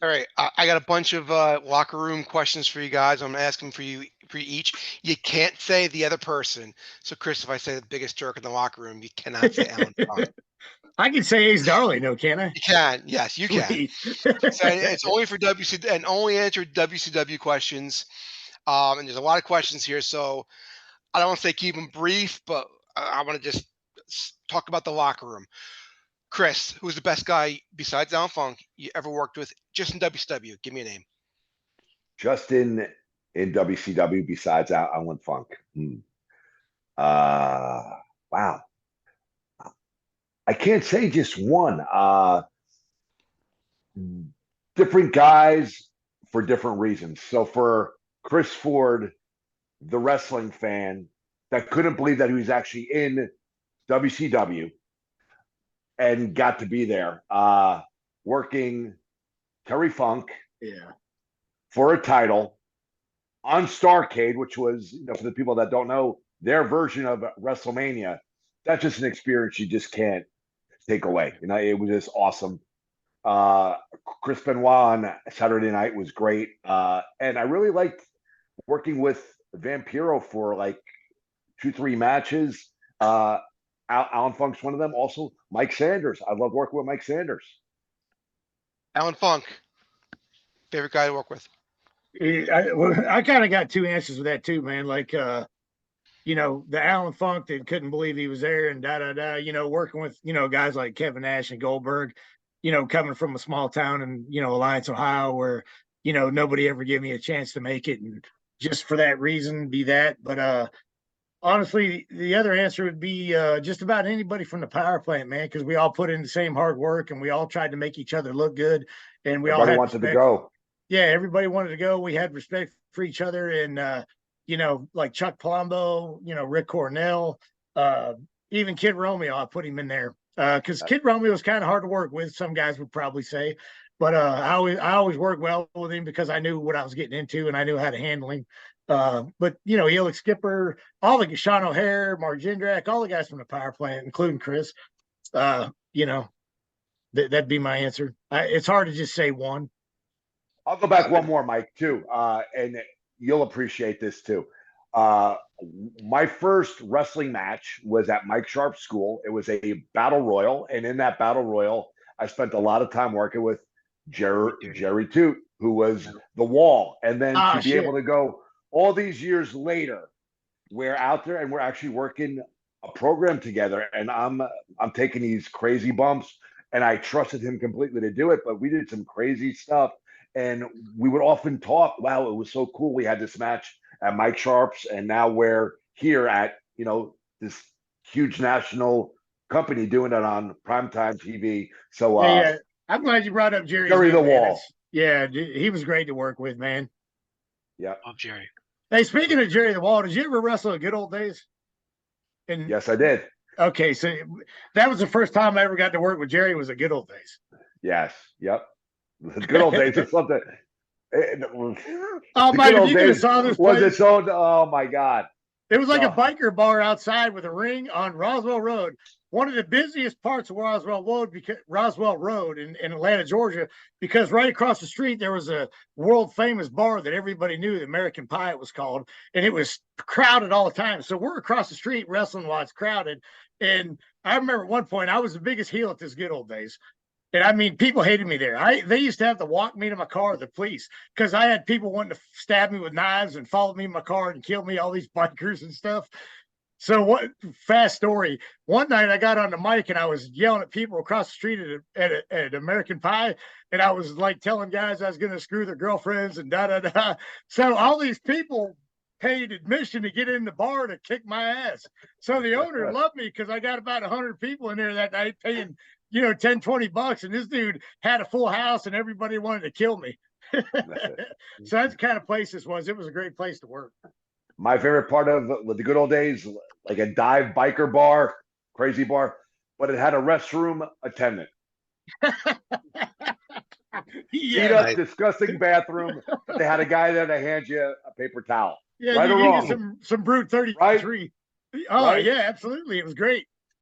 All right, I got a bunch of locker room questions for you guys. I'm asking for you each. You can't say the other person. So, Chris, if I say the biggest jerk in the locker room, you cannot say Allan Funk. I can say Ace Darling, no, can I? You can, yes, you can. Sweet. So it's only for WC and only answer WCW questions. And there's a lot of questions here, so I don't want to say keep them brief, but I want to just talk about the locker room. Chris, who's the best guy besides Allan Funk you ever worked with, just in WCW? Give me a name. Just in WCW besides Allan Funk. Uh, wow. I can't say just one. Different guys for different reasons. So for Chris Ford, the wrestling fan that couldn't believe that he was actually in WCW and got to be there, working Terry Funk Yeah. for a title on Starrcade, which was, for the people that don't know, their version of WrestleMania. That's just an experience you just can't take away. It was just awesome. Chris Benoit on Saturday night was great. And I really liked working with Vampiro for like 2-3 matches. Allan Funk's one of them. Also, Mike Sanders. I love working with Mike Sanders. Allan Funk, favorite guy to work with. I kind of got two answers with that too, man. Like, the Allan Funk that couldn't believe he was there and working with, guys like Kevin Nash and Goldberg, coming from a small town in, Alliance, Ohio, where, nobody ever gave me a chance to make it. And just for that reason, be that. But honestly, the other answer would be just about anybody from the power plant, man, because we all put in the same hard work and we all tried to make each other look good. And we Everybody all had wanted respect. to go. Yeah, everybody wanted to go. We had respect for each other. And, like Chuck Palumbo, Rick Cornell, even Kid Romeo, I put him in there. Because Kid Romeo was kind of hard to work with, some guys would probably say. But I always worked well with him because I knew what I was getting into and I knew how to handle him. But Elix Skipper, all the Sean O'Hare, Mark Jindrak, all the guys from the power plant, including Chris, that'd be my answer. It's hard to just say one. I'll go back one more, Mike, too. And you'll appreciate this too. My first wrestling match was at Mike Sharp's school. It was a battle royal, and in that battle royal, I spent a lot of time working with Jerry Toot, who was the Wall, and then to be able to go all these years later, we're out there and we're actually working a program together, and I'm taking these crazy bumps, and I trusted him completely to do it, but we did some crazy stuff. And we would often talk, wow, it was so cool. We had this match at Mike Sharp's, and now we're here at, this huge national company doing it on primetime TV. So yeah. I'm glad you brought up Jerry the Wall. Yeah, he was great to work with, man. Yeah. Love Jerry. Hey, speaking of Jerry the Wall, did you ever wrestle at Good Old Days? Yes, I did. Okay, so that was the first time I ever got to work with Jerry, was at Good Old Days. Yes. Yep. The Good Old Days is something. Oh my! If you could have saw this place, was it so? Oh my God! It was like a biker bar outside with a ring on Roswell Road, one of the busiest parts of Roswell Road in Atlanta, Georgia, because right across the street there was a world famous bar that everybody knew, the American Pie it was called, and it was crowded all the time. So we're across the street wrestling while it's crowded. And I remember at one point I was the biggest heel at this Good Old Days. And I mean, people hated me there. They used to have to walk me to my car, the police, because I had people wanting to stab me with knives and follow me in my car and kill me, all these bikers and stuff. So fast story. One night I got on the mic and I was yelling at people across the street at American Pie. And I was like telling guys I was going to screw their girlfriends and da-da-da. So all these people paid admission to get in the bar to kick my ass. So the owner loved me because I got about 100 people in there that night paying $10-20, and this dude had a full house and everybody wanted to kill me. So that's the kind of place this was. It was a great place to work. My favorite part of the Good Old Days, like a dive biker bar, crazy bar, but it had a restroom attendant. Beat up, disgusting bathroom. They had a guy there to hand you a paper towel. Yeah, right you or wrong? Some Brute 33. Right? Oh, right? Yeah, absolutely. It was great.